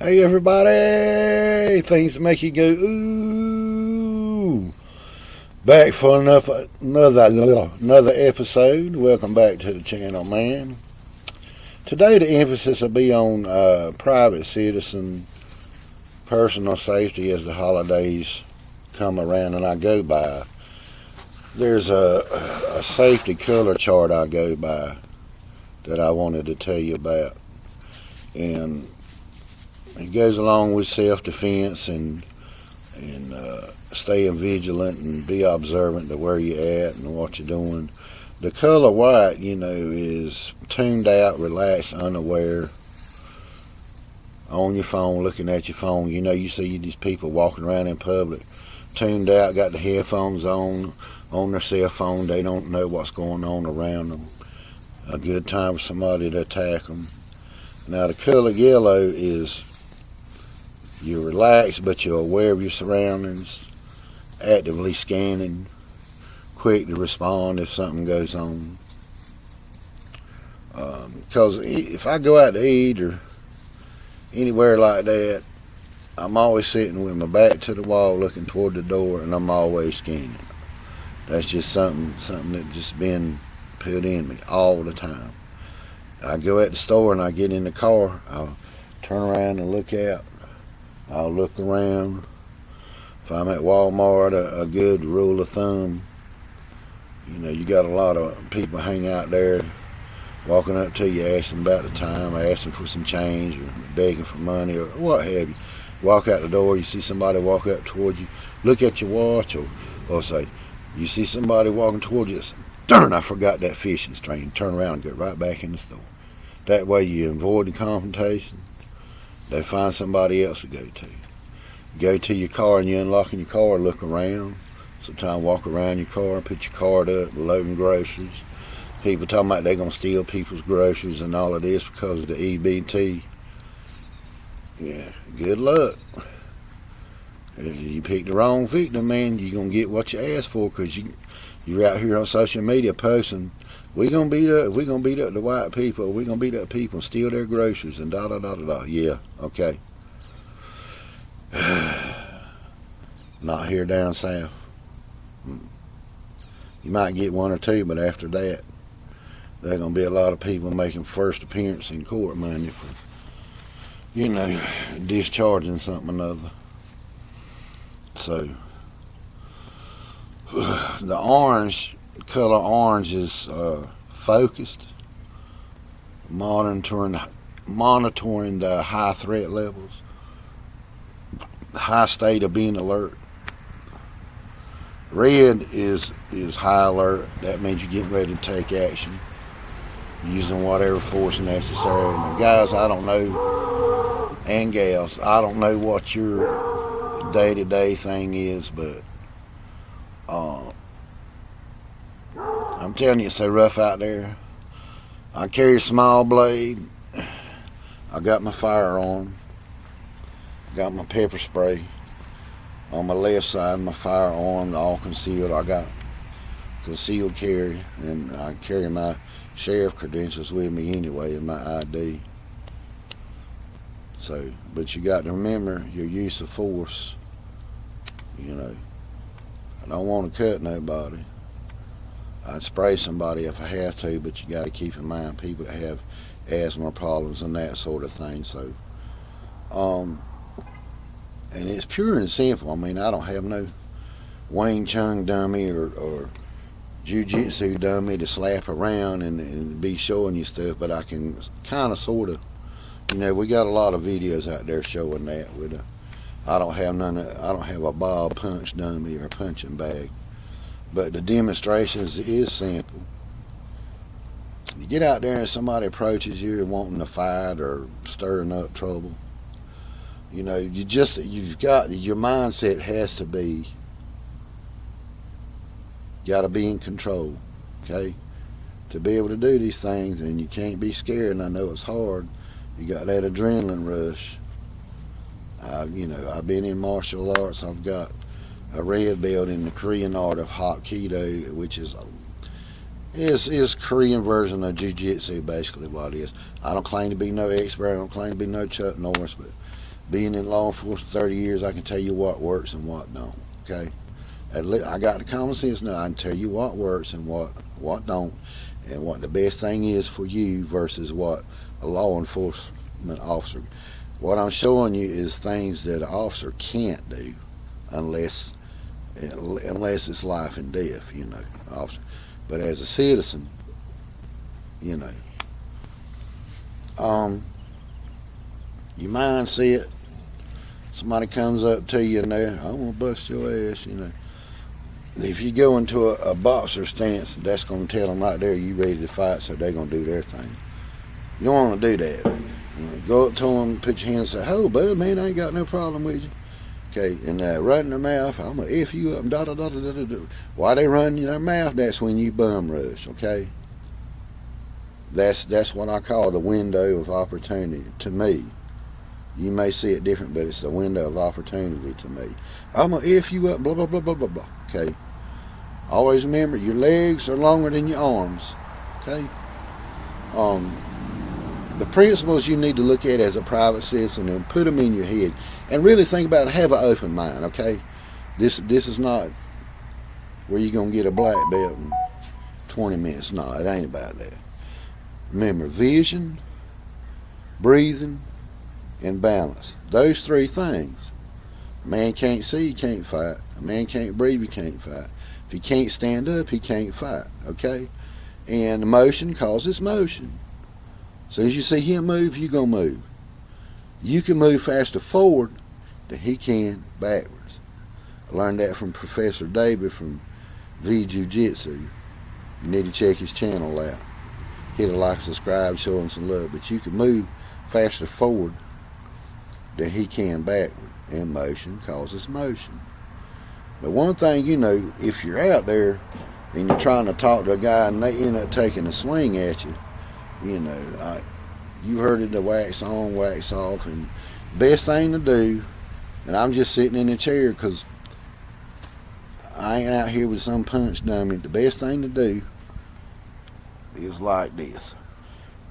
Hey everybody! Things that make you go ooh. Back for another episode. Welcome back to the channel, man. Today the emphasis will be on private citizen personal safety as the holidays come around and I go by. There's a safety color chart I go by that I wanted to tell you about, and it goes along with self-defense and staying vigilant and be observant to where you're at and what you're doing. The color white, is tuned out, relaxed, unaware, on your phone, looking at your phone. You see these people walking around in public, tuned out, got the headphones on their cell phone. They don't know what's going on around them. A good time for somebody to attack them. Now the color yellow is you're relaxed, but you're aware of your surroundings, actively scanning, quick to respond if something goes on. Because if I go out to eat or anywhere like that, I'm always sitting with my back to the wall looking toward the door, and I'm always scanning. That's just something that just been put in me all the time. I go at the store and I get in the car, I'll turn around and look out. I'll look around. If I'm at Walmart, a good rule of thumb, you got a lot of people hang out there walking up to you, asking about the time, asking for some change, or begging for money, or what have you. Walk out the door, you see somebody walk up toward you, look at your watch, or say, you see somebody walking toward you, say, darn, I forgot that fishing string. Turn around and get right back in the store. That way you avoid the confrontation. They find somebody else to go to. You go to your car and you unlock in your car, look around. Sometimes walk around your car, put your card up, loading groceries. People talking about they're going to steal people's groceries and all of this because of the EBT. Yeah, good luck. If you pick the wrong victim, man, you're going to get what you asked for, because you're out here on social media posting, we're going to beat up the white people, we're going to beat up people and steal their groceries and da da da da da. Yeah, okay. Not here down south. You might get one or two, but after that, there are going to be a lot of people making first appearance in court money for, discharging something or another. So, the color orange is focused, monitoring the high threat levels, high state of being alert. Red is high alert. That means you're getting ready to take action, using whatever force necessary. And the guys, I don't know, and gals, I don't know what your day-to-day thing is, but I'm telling you, it's so rough out there. I carry a small blade. I got my firearm. I got my pepper spray. On my left side, my firearm, all concealed. I got concealed carry, and I carry my sheriff credentials with me anyway, and my ID. So, but you got to remember your use of force. I don't want to cut nobody. I'd spray somebody if I have to, but you got to keep in mind people that have asthma problems and that sort of thing. So, and it's pure and simple. I mean, I don't have no Wing Chun dummy or jiu-jitsu dummy to slap around and be showing you stuff, but I can kind of sort of, we got a lot of videos out there showing that. I don't have a ball punch dummy or a punching bag, but the demonstrations is simple. You get out there and somebody approaches you wanting to fight or stirring up trouble. You've got, your mindset has to be, got to be in control, okay? To be able to do these things, and you can't be scared, and I know it's hard. You got that adrenaline rush. I've been in martial arts. I've got a red belt in the Korean art of Hapkido, which is Korean version of jiu-jitsu, basically what it is. I don't claim to be no expert. I don't claim to be no Chuck Norris, but Being in law enforcement 30 years, I can tell you what works and what don't. Okay, I got the common sense now. I can tell you what works and what don't, and what the best thing is for you versus what a law enforcement officer. What I'm showing you is things that an officer can't do unless it's life and death, officer. But as a citizen, you know, your mindset. Somebody comes up to you and I'm gonna bust your ass, If you go into a boxer stance, that's gonna tell them right there you ready to fight, so they're gonna do their thing. You don't want to do that. Go up to them, put your hands, and say, "Oh, bud, man, I ain't got no problem with you." Okay, and right in their mouth, I'm gonna F you up and da da da da da da. While they run in their mouth, that's when you bum rush. Okay, that's what I call the window of opportunity to me. You may see it different, but it's the window of opportunity to me. I'm gonna F you up, blah blah blah blah blah blah. Okay, always remember your legs are longer than your arms. Okay, the principles you need to look at as a private citizen and put them in your head and really think about it. Have an open mind. Okay, this is not where you're gonna get a black belt in 20 minutes. No, it ain't about that. Remember, vision, breathing, and balance. Those three things. A man can't see, he can't fight. A man can't breathe, he can't fight. If he can't stand up, he can't fight. Okay, and motion causes motion. As soon as you see him move, you're going to move. You can move faster forward than he can backwards. I learned that from Professor David from V Jiu-Jitsu. You need to check his channel out. Hit a like, subscribe, show him some love. But you can move faster forward than he can backward. And motion causes motion. But one thing, if you're out there and you're trying to talk to a guy and they end up taking a swing at you, you heard it, the wax on, wax off, and best thing to do, and I'm just sitting in the chair because I ain't out here with some punch dummy. The best thing to do is like this.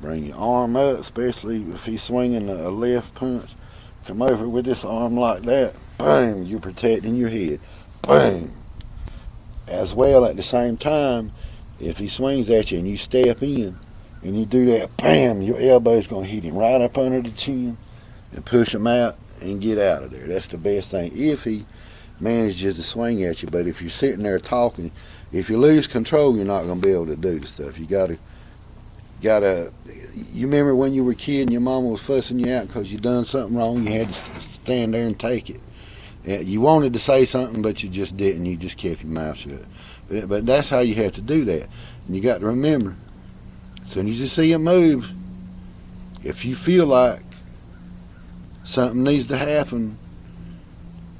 Bring your arm up, especially if he's swinging a left punch. Come over with this arm like that. Boom, you're protecting your head. Boom. As well, at the same time, if he swings at you and you step in, and you do that, bam, your elbow's going to hit him right up under the chin and push him out and get out of there. That's the best thing if he manages to swing at you. But if you're sitting there talking, if you lose control, you're not going to be able to do the stuff. You remember when you were a kid and your mama was fussing you out because you done something wrong, you had to stand there and take it. You wanted to say something, but you just didn't. You just kept your mouth shut. But that's how you have to do that. And you got to remember, as soon as you see him move, if you feel like something needs to happen,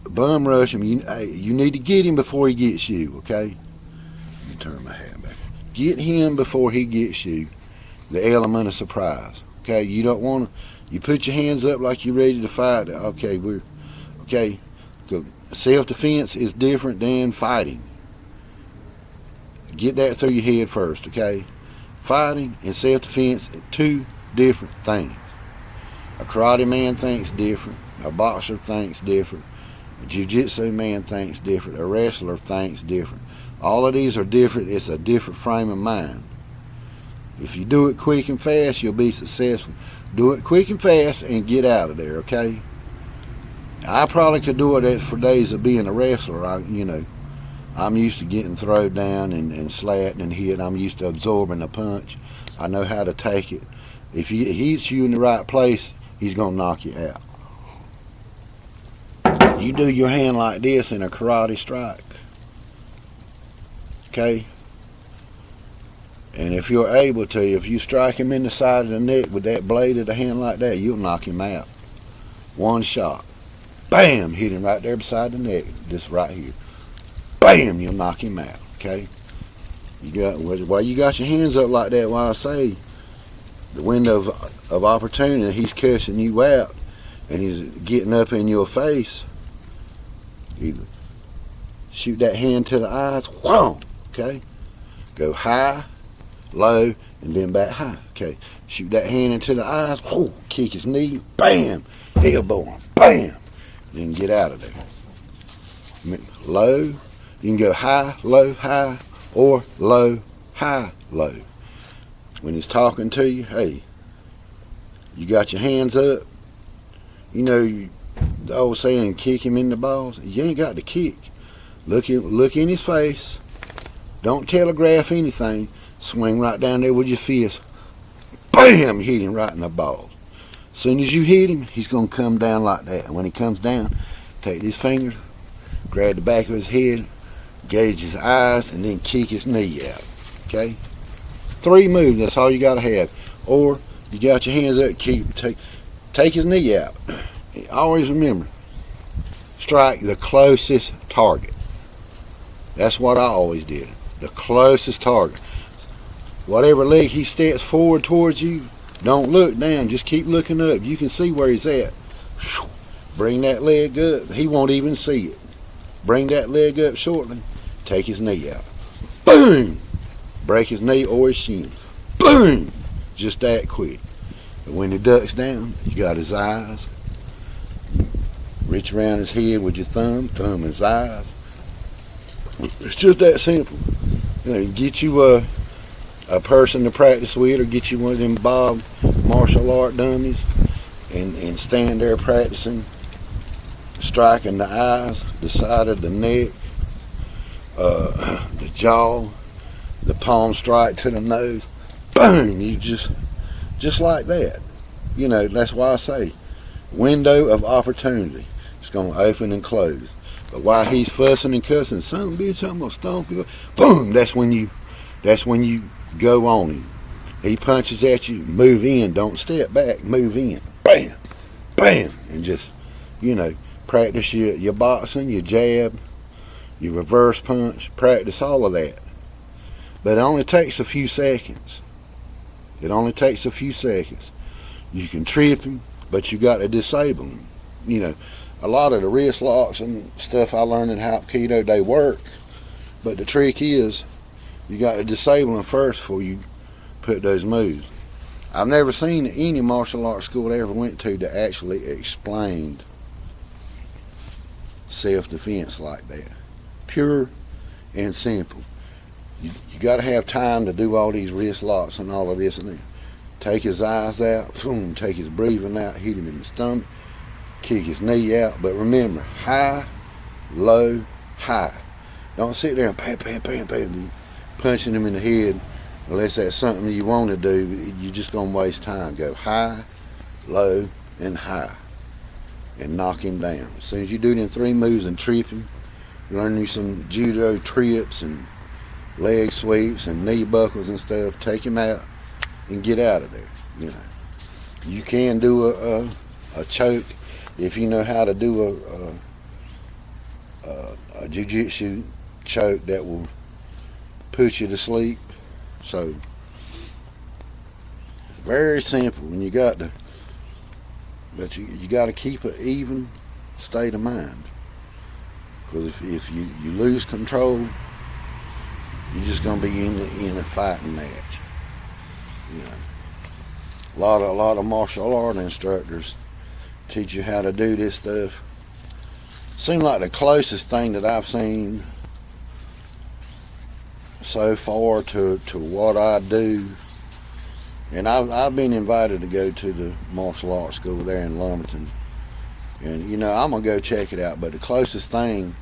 bum rush him. You need to get him before he gets you, okay? Let me turn my hat back. Get him before he gets you. The element of surprise, okay? You don't want to, you put your hands up like you're ready to fight. Okay. Self-defense is different than fighting. Get that through your head first, okay? Fighting and self-defense are two different things. A karate man thinks different. A boxer thinks different. A jiu-jitsu man thinks different. A wrestler thinks different. All of these are different. It's a different frame of mind. If you do it quick and fast, you'll be successful. Do it quick and fast and get out of there, okay? I probably could do it for days of being a wrestler. I'm used to getting thrown down and slapped and hit. I'm used to absorbing a punch. I know how to take it. If he hits you in the right place, he's going to knock you out. You do your hand like this in a karate strike. Okay? And if you're able to, if you strike him in the side of the neck with that blade of the hand like that, you'll knock him out. One shot. Bam! Hit him right there beside the neck. Just right here. Bam! You'll knock him out. Okay? While you got your hands up like that, while I say the window of opportunity, he's cussing you out and he's getting up in your face, either shoot that hand to the eyes, whoa, okay? Go high, low, and then back high. Okay, shoot that hand into the eyes, whoo, kick his knee, bam, elbow him, bam, then get out of there. Low, you can go high, or low, high, low. When he's talking to you, hey, you got your hands up. You know the old saying, kick him in the balls. You ain't got to kick. Look in his face. Don't telegraph anything. Swing right down there with your fist. Bam! Hit him right in the balls. As soon as you hit him, he's going to come down like that. And when he comes down, take these fingers, grab the back of his head, gauge his eyes, and then kick his knee out. Okay? 3 moves, that's all you got to have. Or you got your hands up, take his knee out. Always remember, strike the closest target. That's what I always did. The closest target. Whatever leg he steps forward towards you, don't look down. Just keep looking up. You can see where he's at. Bring that leg up. He won't even see it. Bring that leg up shortly. Take his knee out. Boom! Break his knee or his shin. Boom! Just that quick. But when he ducks down, you got his eyes. Reach around his head with your thumb his eyes. It's just that simple. You know, get you a person to practice with, or get you one of them Bob martial art dummies, and stand there practicing, striking the eyes, the side of the neck, the jaw, the palm strike to the nose. Boom! You just like that. You know, that's why I say window of opportunity. It's going to open and close. But while he's fussing and cussing, son of a bitch, I'm going to stomp you. Boom! That's when you go on him. He punches at you, move in, don't step back, move in. Bam! Bam! And just, you know, practice your boxing, your jab, your reverse punch, practice all of that. But it only takes a few seconds. It only takes a few seconds. You can trip him, but you got to disable him. You know, a lot of the wrist locks and stuff I learned in Hapkido, they work. But the trick is, you got to disable them first before you put those moves. I've never seen any martial arts school I ever went to that actually explained self-defense like that. Pure and simple. You got to have time to do all these wrist locks and all of this and that. Take his eyes out, boom, take his breathing out, hit him in the stomach, kick his knee out. But remember, high, low, high. Don't sit there and bam, punching him in the head unless that's something you want to do. You're just going to waste time. Go high, low, and high, and knock him down. As soon as you do them 3 moves and trip him, learn you some judo trips and leg sweeps and knee buckles and stuff, take him out and get out of there. You know, you can do a choke if you know how to do a jiu-jitsu choke that will put you to sleep. So very simple, and you got to, but you got to keep an even state of mind, because if you lose control, you're just going to be in a fighting match. You know, a lot of martial art instructors teach you how to do this stuff. Seems like the closest thing that I've seen so far to what I do, and I've been invited to go to the martial arts school there in Lumberton, and you know, I'm gonna go check it out. But the closest thing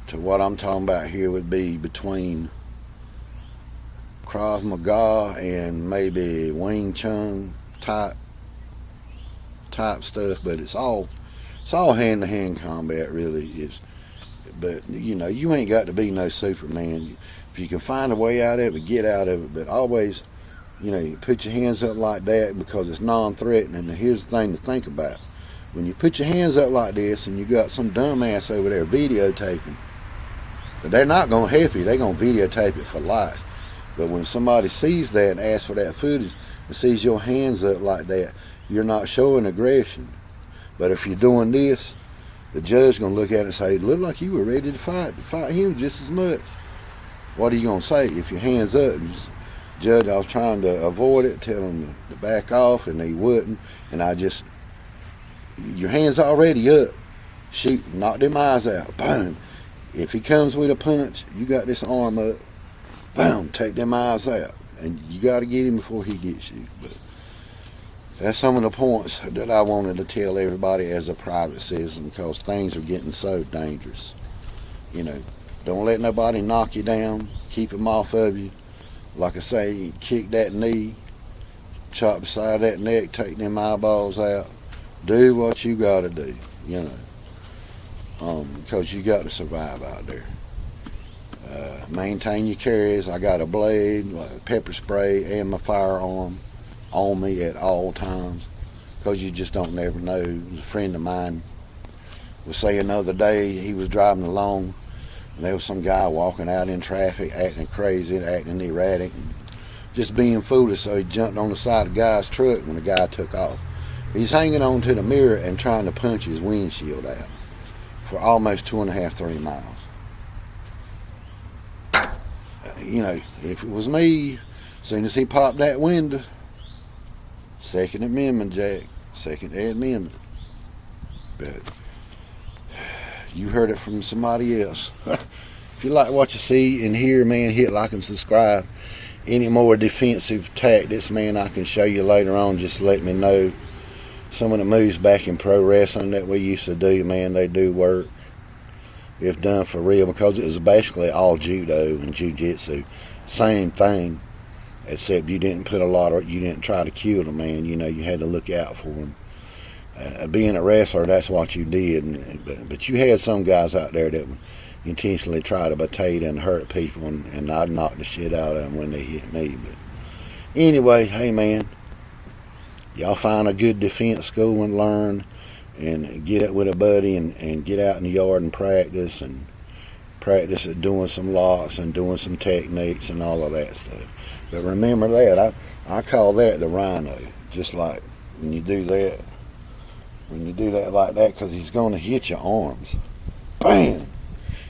to what I'm talking about here would be between Krav Maga and maybe Wing Chun type stuff. But it's all hand-to-hand combat, really. But you know, you ain't got to be no Superman. If you can find a way out of it, get out of it. But always, you know, you put your hands up like that because it's non-threatening. And here's the thing to think about: when you put your hands up like this, and you got some dumbass over there videotaping, but they're not gonna help you. They're gonna videotape it for life. But when somebody sees that and asks for that footage and sees your hands up like that, you're not showing aggression. But if you're doing this, the judge's going to look at it and say, look like you were ready to fight him just as much. What are you going to say if your hands up? And just, Judge, I was trying to avoid it, tell him to back off, and he wouldn't. And I just, your hand's already up. Shoot, knock them eyes out. Boom. If he comes with a punch, you got this arm up. Boom, take them eyes out. And you got to get him before he gets you. But that's some of the points that I wanted to tell everybody as a private citizen, because things are getting so dangerous. You know, don't let nobody knock you down. Keep them off of you. Like I say, kick that knee, chop the side of that neck, take them eyeballs out. Do what you got to do, you know, because you got to survive out there. Maintain your carries. I got a blade, pepper spray, and my firearm on me at all times, because you just don't never know. A friend of mine was saying the other day, he was driving along, and there was some guy walking out in traffic acting crazy, acting erratic, and just being foolish, so he jumped on the side of the guy's truck when the guy took off. He's hanging on to the mirror and trying to punch his windshield out for almost 2.5, 3 miles. You know, if it was me, as soon as he popped that window, Second Amendment, Jack. Second Amendment. But you heard it from somebody else. If you like what you see and hear, man, hit like and subscribe. Any more defensive tactics, man, I can show you later on. Just let me know. Some of the moves back in pro wrestling that we used to do, man, they do work if done for real, because it was basically all judo and jiu-jitsu. Same thing, except you didn't you didn't try to kill the man. You know, you had to look out for him. Being a wrestler, that's what you did. But you had some guys out there that would intentionally try to potato and hurt people, and I'd knock the shit out of them when they hit me. But anyway, hey man, y'all find a good defense school and learn, and get it with a buddy, and get out in the yard and practice at doing some locks and doing some techniques and all of that stuff. But remember that, I call that the rhino. Just like when you do that like that, because he's going to hit your arms. Bam!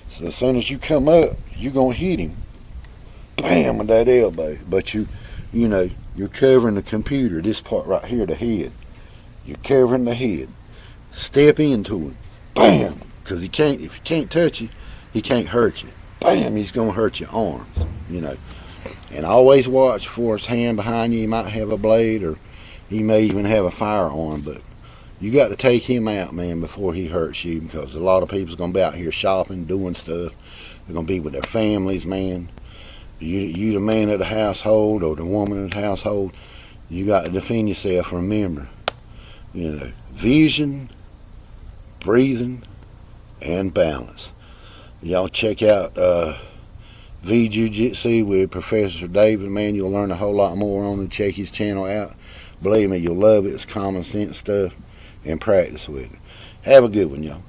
So as soon as you come up, you're going to hit him. Bam! With that elbow. But you know, you're covering the computer, this part right here, the head. You're covering the head. Step into him. Bam! Because if you can't touch you, he can't hurt you. Bam! He's going to hurt your arms, you know. And always watch for his hand behind you. He might have a blade, or he may even have a firearm, but you got to take him out, man, before he hurts you, because a lot of people's going to be out here shopping, doing stuff. They're going to be with their families, man. You the man of the household or the woman of the household, you got to defend yourself. Remember, you know, vision, breathing, and balance. Y'all check out V Jiu-Jitsu with Professor David, man. You'll learn a whole lot more on it. Check his channel out. Believe me, you'll love it. It's common sense stuff, and practice with it. Have a good one, y'all.